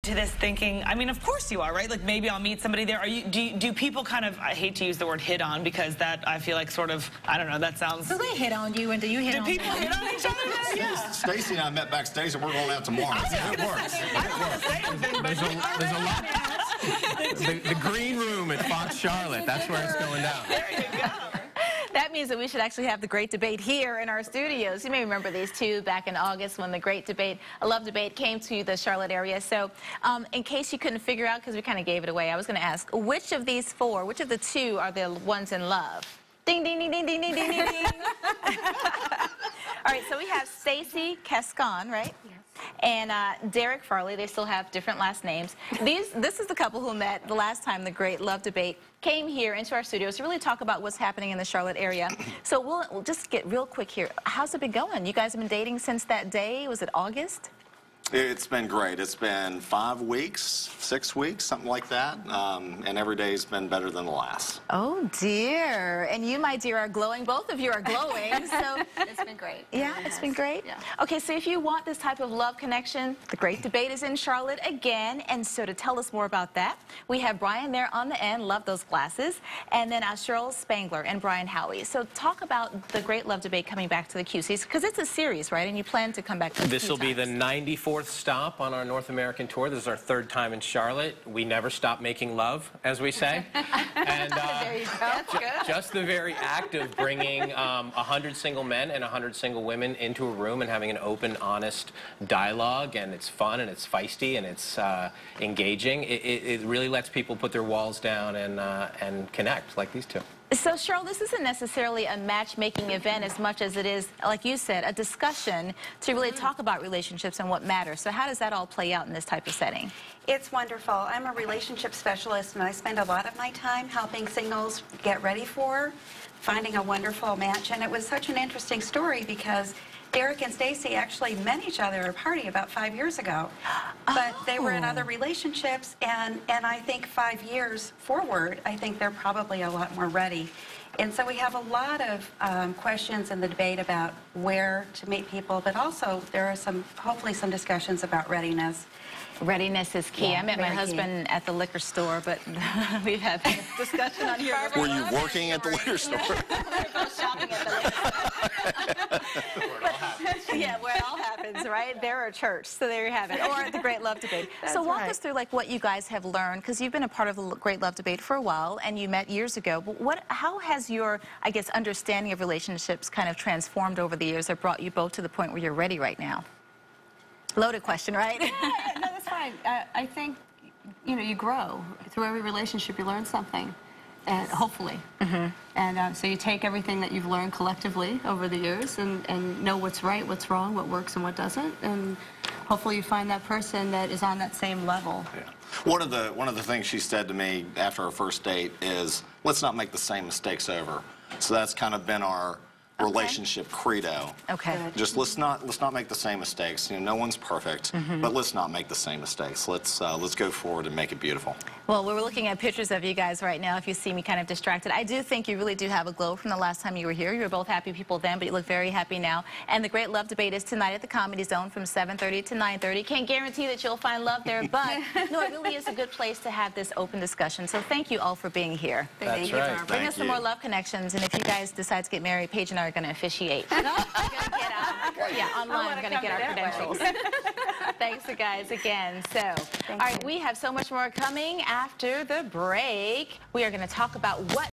to this thinking, I mean, of course you are, right? Like maybe I'll meet somebody there. Are you, do people kind of, I hate to use the word hit on because that, I feel like sort of, I don't know, that sounds... Do they hit on you and do you hit on them? Do people hit on each other? Yeah. Stacy and I met backstage and we're going out tomorrow. It works. There's a lot. The green room at Fox Charlotte, that's where it's going down. There you go. That means that we should actually have the great debate here in our studios. You may remember these two back in August when the great debate, a love debate, came to the Charlotte area. So in case you couldn't figure out, because we kind of gave it away, I was going to ask, which of these four, which of the two are the ones in love? Ding, ding, ding, ding, ding, ding, ding, ding, ding. All right, so we have Stacy Kescon, right? Yes. And Derek Farley. They still have different last names. This is the couple who met the last time the great love debate came here into our studios to really talk about what's happening in the Charlotte area. So we'll just get real quick here. How's it been going? You guys have been dating since that day? Was it August? It's been great. It's been 5 weeks, 6 weeks, something like that. And every day's been better than the last. Oh, dear. And you, my dear, are glowing. Both of you are glowing. So it's been great. Yeah, it's been great? Yeah. Okay, so if you want this type of love connection, the great debate is in Charlotte again. And so to tell us more about that, we have Brian there on the end. Love those glasses. And then Cheryl Spangler and Brian Howie. So talk about the great love debate coming back to the QCs, because it's a series, right? And you plan to come back to This will be the 94th stop on our North American tour. This is our 3rd time in Charlotte. We never stop making love, as we say. And there you go. just the very act of bringing 100 single men and 100 single women into a room and having an open, honest dialogue, and it's fun and it's feisty and it's engaging. It really lets people put their walls down and connect like these two. So, Cheryl, this isn't necessarily a matchmaking event as much as it is, like you said, a discussion to really talk about relationships and what matters. So how does that all play out in this type of setting? It's wonderful. I'm a relationship specialist, and I spend a lot of my time helping singles get ready for finding a wonderful match. And it was such an interesting story because Derek and Stacy actually met each other at a party about 5 years ago. But they were in other relationships, and I think 5 years forward, I think they're probably a lot more ready. And so we have a lot of questions in the debate about where to meet people, but also there are hopefully some discussions about readiness. Readiness is key. Yeah, I met my husband at the liquor store, but we've had a discussion on here. Were you working at the liquor store? Shopping at the liquor store. Yeah, where it all happens, right? There or church. So there you have it. Or the Great Love Debate. So walk us through like what you guys have learned, because you've been a part of the Great Love Debate for a while, and you met years ago. But how has your, I guess, understanding of relationships kind of transformed over the years or brought you both to the point where you're ready right now? Loaded question, right? Yeah, no, that's fine. I think, you know, you grow. Through every relationship, you learn something, and hopefully. And so you take everything that you've learned collectively over the years and know what's right, what's wrong, what works and what doesn't, and hopefully you find that person that is on that same level. Yeah. One of the things she said to me after our first date is, let's not make the same mistakes over. So that's kind of been our relationship credo. Okay. Just let's not make the same mistakes. You know, no one's perfect, but let's not make the same mistakes. Let's go forward and make it beautiful. Well, we're looking at pictures of you guys right now. If you see me kind of distracted, I do think you really do have a glow from the last time you were here. You were both happy people then, but you look very happy now. And the Great Love Debate is tonight at the Comedy Zone from 7:30 to 9:30. Can't guarantee that you'll find love there, but no, it really is a good place to have this open discussion. So thank you all for being here. That's right. Bring us some more love connections, and if you guys decide to get married, Paige and I are going to officiate. We're going to get online. We're going to get our credentials. Thanks, guys, again. So, all right, we have so much more coming after the break. We are going to talk about what